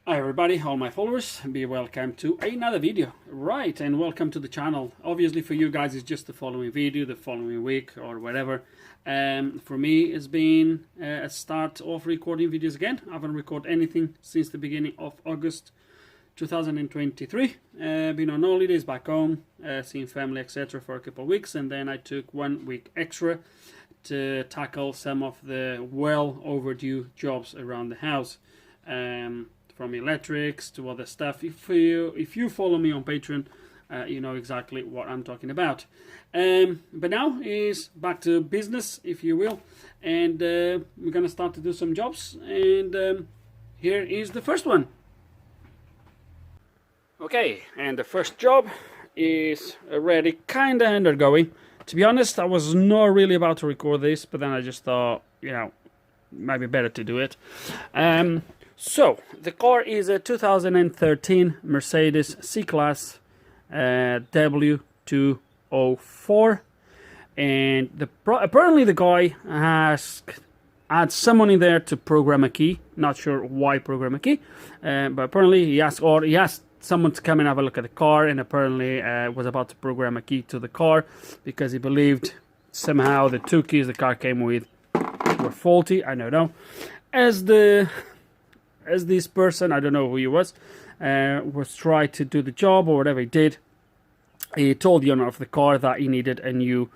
Hi everybody, all my followers, be welcome to another video. Right, and welcome to the channel. Obviously for you guys it's just the following video, the following week or whatever. For me it's been a start of recording videos again. I haven't recorded anything since the beginning of August 2023. Been on holidays back home, seeing family etc. for a couple of weeks, and then I took 1 week extra to tackle some of the well overdue jobs around the house. From electrics to other stuff. If you follow me on Patreon, you know exactly what I'm talking about. But now is back to business, if you will, and we're gonna start to do some jobs. And here is the first one. Okay, and the first job is already kinda undergoing. To be honest, I was not really about to record this, but then I just thought, you know, might be better to do it. So, the car is a 2013 Mercedes C-Class W204, and apparently the guy has had someone in there to program a key. Not sure why program a key, but apparently he asked someone to come and have a look at the car, and apparently was about to program a key to the car because he believed somehow the two keys the car came with were faulty. I don't know. As this person, I don't know who he was trying to do the job or whatever he did, he told the owner of the car that he needed a new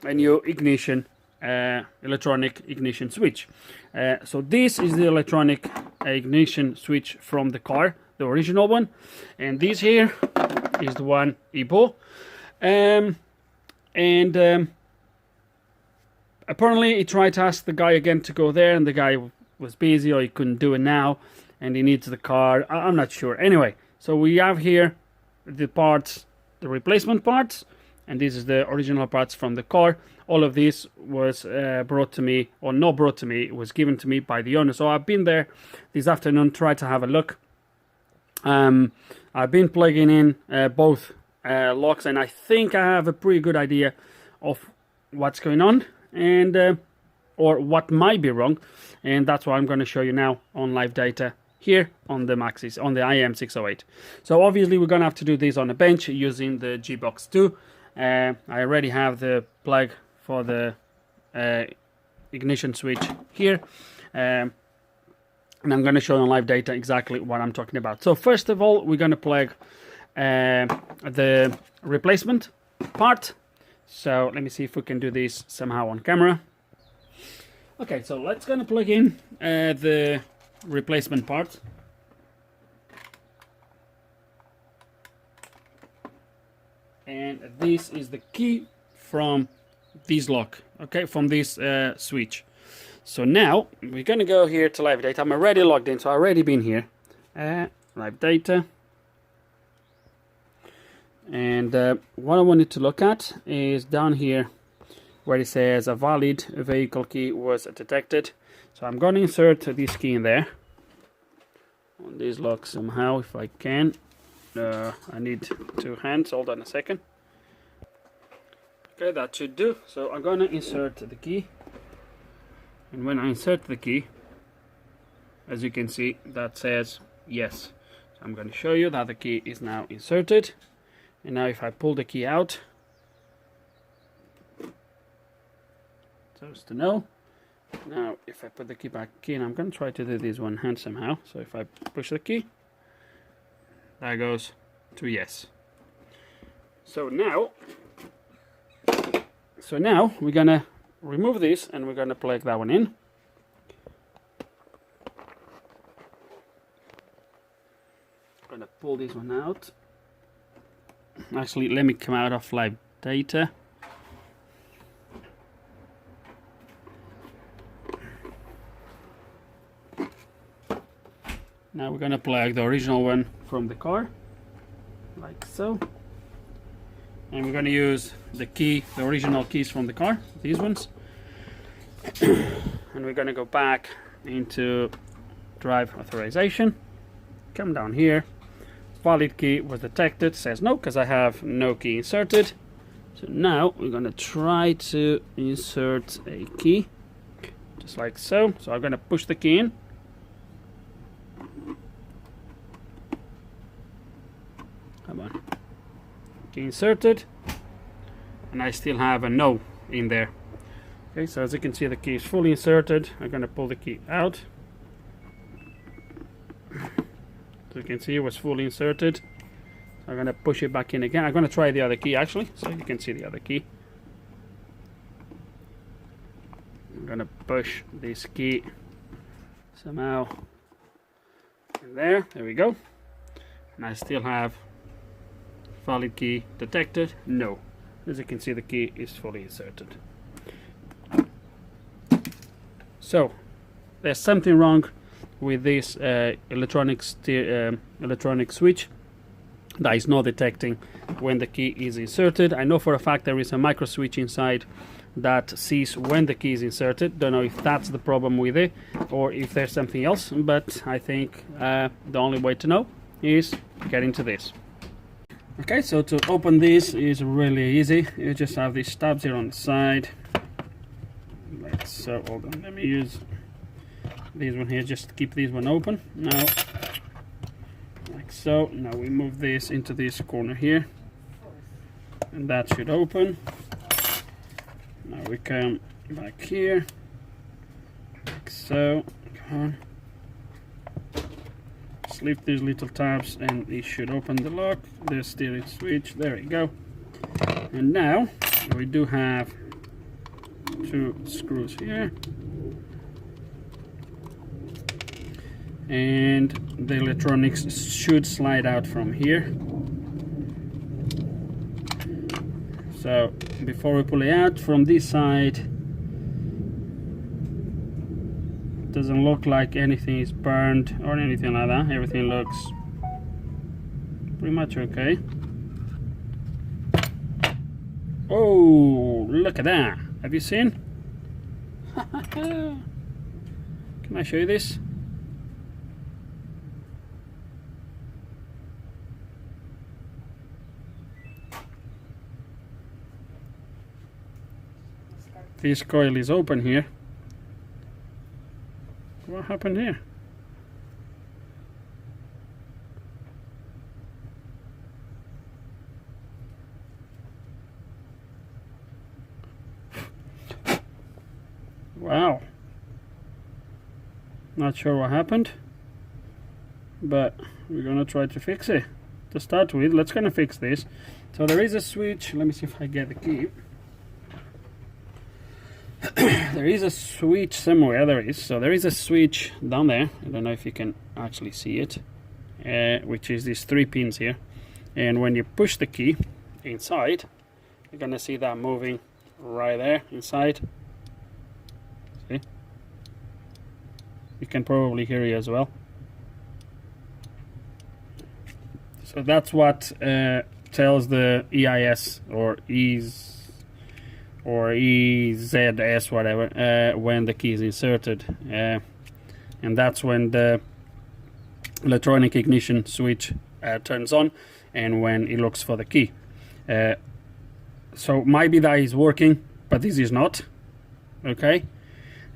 ignition, electronic ignition switch. So this is the electronic ignition switch from the car, the original one, and this here is the one he bought. Apparently he tried to ask the guy again to go there, and the guy was busy or he couldn't do it now, and he needs the car. I'm not sure. Anyway, so we have here the parts, the replacement parts, and this is the original parts from the car. All of this was brought to me, or not brought to me, it was given to me by the owner. So I've been there this afternoon, tried to have a look. I've been plugging in both locks, and I think I have a pretty good idea of what's going on, and or what might be wrong, and that's what I'm going to show you now on live data here on the Maxis, on the IM608. So obviously we're going to have to do this on a bench using the G-Box 2. I already have the plug for the ignition switch here, and I'm going to show you on live data exactly what I'm talking about. So first of all, we're going to plug the replacement part. So let me see if we can do this somehow on camera. Okay, so let's gonna plug in the replacement part. And this is the key from this lock, okay, from this switch. So now we're gonna go here to live data. I'm already logged in, so I've already been here. Live data. And what I wanted to look at is down here where it says a valid vehicle key was detected. So I'm going to insert this key in there on this lock somehow if I can. I need two hands, hold on a second. Okay, that should do. So I'm going to insert the key, and when I insert the key, as you can see, that says yes. So I'm going to show you that the key is now inserted. And now if I pull the key out, so as to know. Now if I put the key back in, I'm going to try to do this one hand somehow. So if I push the key, that goes to yes. So now we're going to remove this, and we're going to plug that one in. I'm going to pull this one out. Actually, let me come out of live data. Now we're going to plug the original one from the car, like so. And we're going to use the key, the original keys from the car, these ones. And we're going to go back into drive authorization. Come down here. Valid key was detected, says no, because I have no key inserted. So now we're going to try to insert a key, just like so. So I'm going to push the key in. key inserted, and I still have a no in there. Okay, so as you can see, the key is fully inserted. I'm going to pull the key out. So you can see it was fully inserted. So I'm going to push it back in again. I'm going to try the other key actually, so you can see the other key. I'm going to push this key somehow in there. There we go. And I still have valid key detected. No. As you can see, the key is fully inserted. So there's something wrong with this electronic switch that is not detecting when the key is inserted. I know for a fact there is a micro switch inside that sees when the key is inserted. Don't know if that's the problem with it or if there's something else, but I think the only way to know is get into this. Okay, so to open this is really easy. You just have these tabs here on the side. So hold on, let me use this one here just to keep this one open. Now, like so. Now we move this into this corner here, and that should open. Now we come back here, like so. Come on. Slip these little tabs and it should open the lock, the steering switch. There we go. And now we do have 2 screws here, and the electronics should slide out from here. So before we pull it out from this side, it doesn't look like anything is burned or anything like that. Everything looks pretty much okay. Oh, look at that. Have you seen? Can I show you this? This coil is open here. What happened here? Wow. Not sure what happened, but we're gonna try to fix it. To start with, let's gonna fix this. So there is a switch. Let me see if I get the key. There is a switch somewhere. There is. So there is a switch down there. I don't know if you can actually see it, which is these 3 pins here. And when you push the key inside, you're gonna see that moving right there inside. See? You can probably hear it as well. So that's what tells the EIS or EZS, whatever, when the key is inserted, and that's when the electronic ignition switch turns on and when it looks for the key. So maybe that is working, but this is not, okay,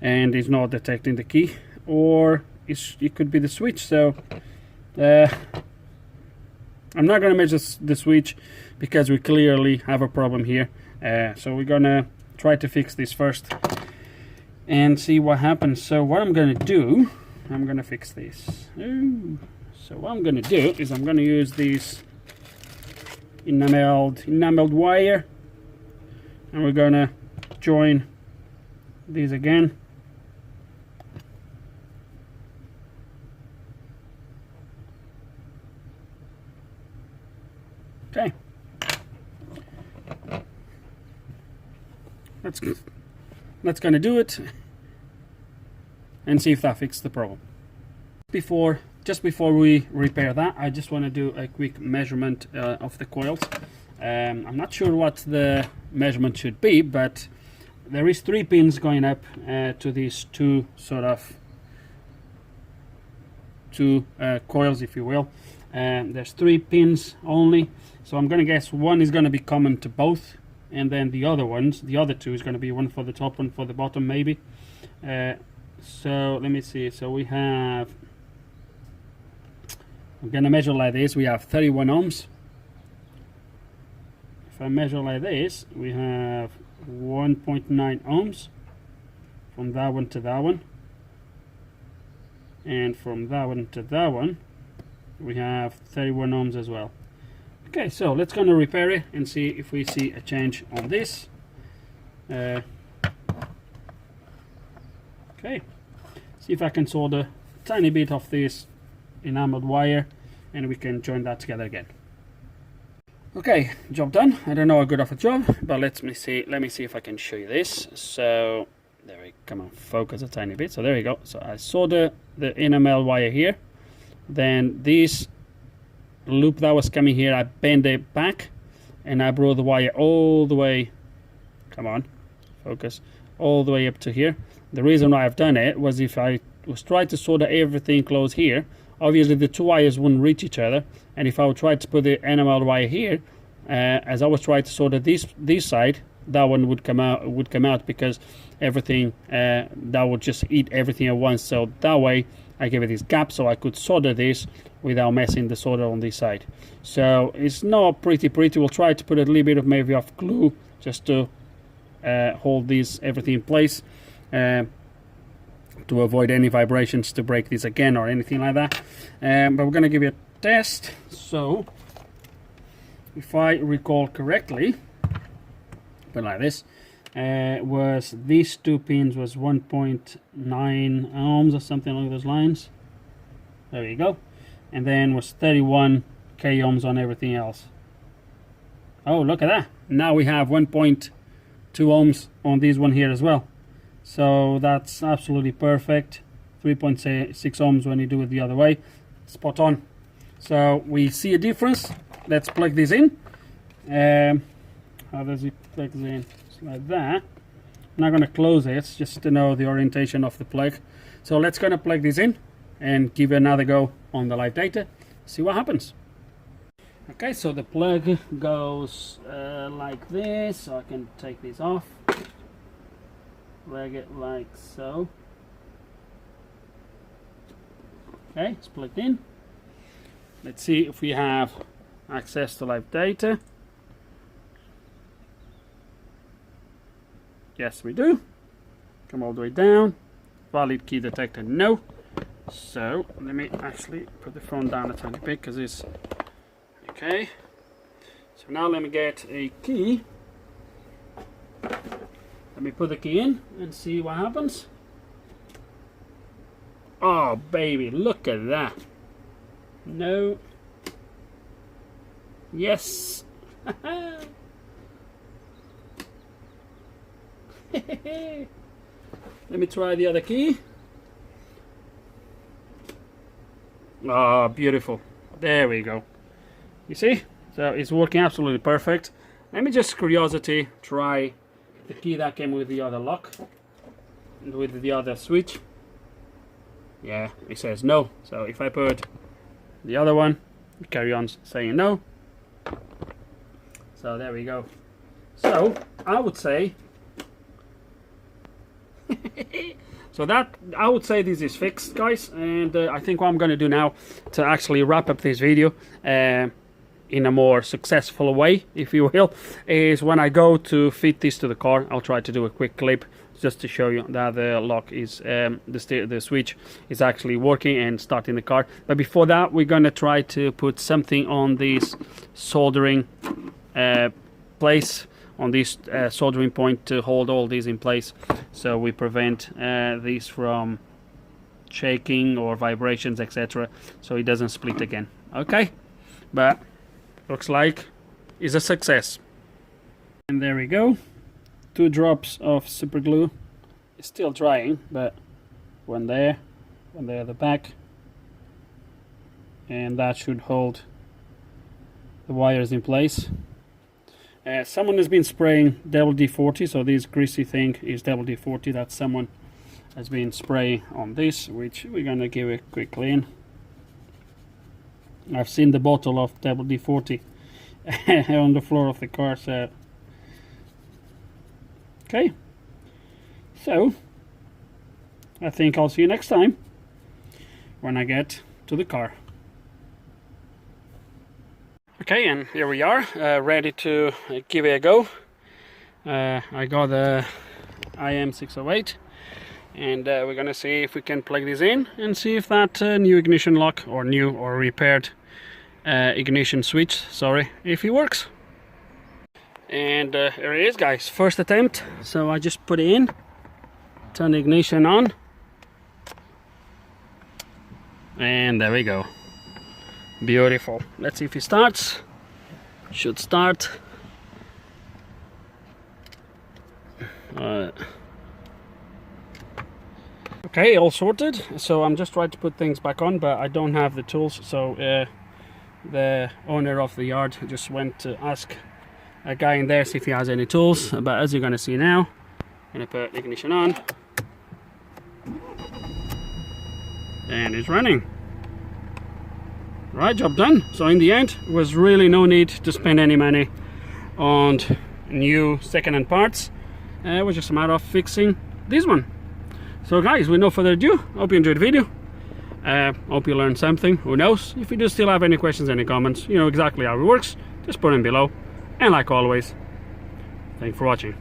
and it's not detecting the key, or it could be the switch. So I'm not going to measure the switch because we clearly have a problem here. So we're gonna try to fix this first and see what happens. So what I'm gonna do, I'm gonna fix this. Ooh. So what I'm gonna do is I'm gonna use this enameled wire, and we're gonna join these again. Okay. That's gonna do it, and see if that fixes the problem. Just before we repair that, I just want to do a quick measurement of the coils. I'm not sure what the measurement should be, but there is 3 pins going up to these two coils, if you will. There's 3 pins only, so I'm gonna guess one is gonna be common to both, and then the other 2 is going to be one for the top, one for the bottom, maybe. So let me see. So we have, I'm going to measure like this. We have 31 ohms, if I measure like this, we have 1.9 ohms from that one to that one, and from that one to that one we have 31 ohms as well. Okay, so let's go to repair it and see if we see a change on this. Okay, see if I can solder a tiny bit of this enameled wire and we can join that together again. Okay, job done. I don't know how good of a job, but let me see if I can show you this. So there we come on, focus a tiny bit. So there we go. So I solder the enamel wire here, then this loop that was coming here, I bend it back and I brought the wire all the way, come on, focus, all the way up to here. The reason why I've done it was if I was trying to solder everything close here, obviously the two wires wouldn't reach each other, and if I would try to put the enamel wire here, as I was trying to solder this side, that one would come out because everything that would just eat everything at once. So that way I gave it this gap so I could solder this without messing the solder on this side. So it's not pretty. We'll try to put a little bit of maybe of glue just to hold this everything in place, to avoid any vibrations to break this again or anything like that. But we're going to give it a test. So if I recall correctly, but like this, was these two pins was 1.9 ohms or something along those lines. There you go. And then was 31 k ohms on everything else. Oh, look at that. Now we have 1.2 ohms on this one here as well. So that's absolutely perfect. 3.6 ohms when you do it the other way. Spot on. So we see a difference. Let's plug this in. How does it plug in? It's like that. I'm not going to close it just to know the orientation of the plug. So let's going to plug this in and give it another go on the live data. See what happens. Okay, so the plug goes like this. So I can take this off. Plug it like so. Okay, it's plugged in. Let's see if we have access to live data. Yes, we do. Come all the way down. Valid key detector, no. So let me actually put the phone down a tiny bit because it's okay. So now let me get a key. Let me put the key in and see what happens. Oh baby, look at that. No. Yes. Let me try the other key. Oh, beautiful. There we go. You see? So it's working absolutely perfect. Let me just curiosity try the key that came with the other lock and with the other switch. Yeah, it says no. So if I put the other one, it carry on saying no. So there we go. So I would say so that I would say this is fixed, guys, and I think what I'm going to do now to actually wrap up this video in a more successful way, if you will, is when I go to fit this to the car, I'll try to do a quick clip just to show you that the lock is the switch is actually working and starting the car. But before that, we're going to try to put something on this soldering place, on this soldering point, to hold all these in place so we prevent these from shaking or vibrations, etc., so it doesn't split again. Okay, but looks like it's a success. And there we go, 2 drops of super glue. It's still drying, but one there at the back, and that should hold the wires in place. Someone has been spraying WD-40, so this greasy thing is WD-40 that someone has been spraying on this, which we're gonna give a quick clean. I've seen the bottle of WD-40 on the floor of the car, so okay. So I think I'll see you next time when I get to the car. Okay, and here we are, ready to give it a go. I got the IM608, and we're gonna see if we can plug this in and see if that new ignition lock, or new or repaired ignition switch, sorry, if it works. And here it is, guys, first attempt. So I just put it in, turn the ignition on, and there we go. Beautiful. Let's see if it starts. Should start. Okay, all sorted. So I'm just trying to put things back on, but I don't have the tools. So the owner of the yard just went to ask a guy in there, see if he has any tools. But as you're going to see now, I'm going to put the ignition on, and it's running. Right, job done. So in the end, there was really no need to spend any money on new second-hand parts. It was just a matter of fixing this one. So guys, with no further ado, hope you enjoyed the video. Hope you learned something. Who knows? If you do still have any questions, any comments, you know exactly how it works, just put them below. And like always, thanks for watching.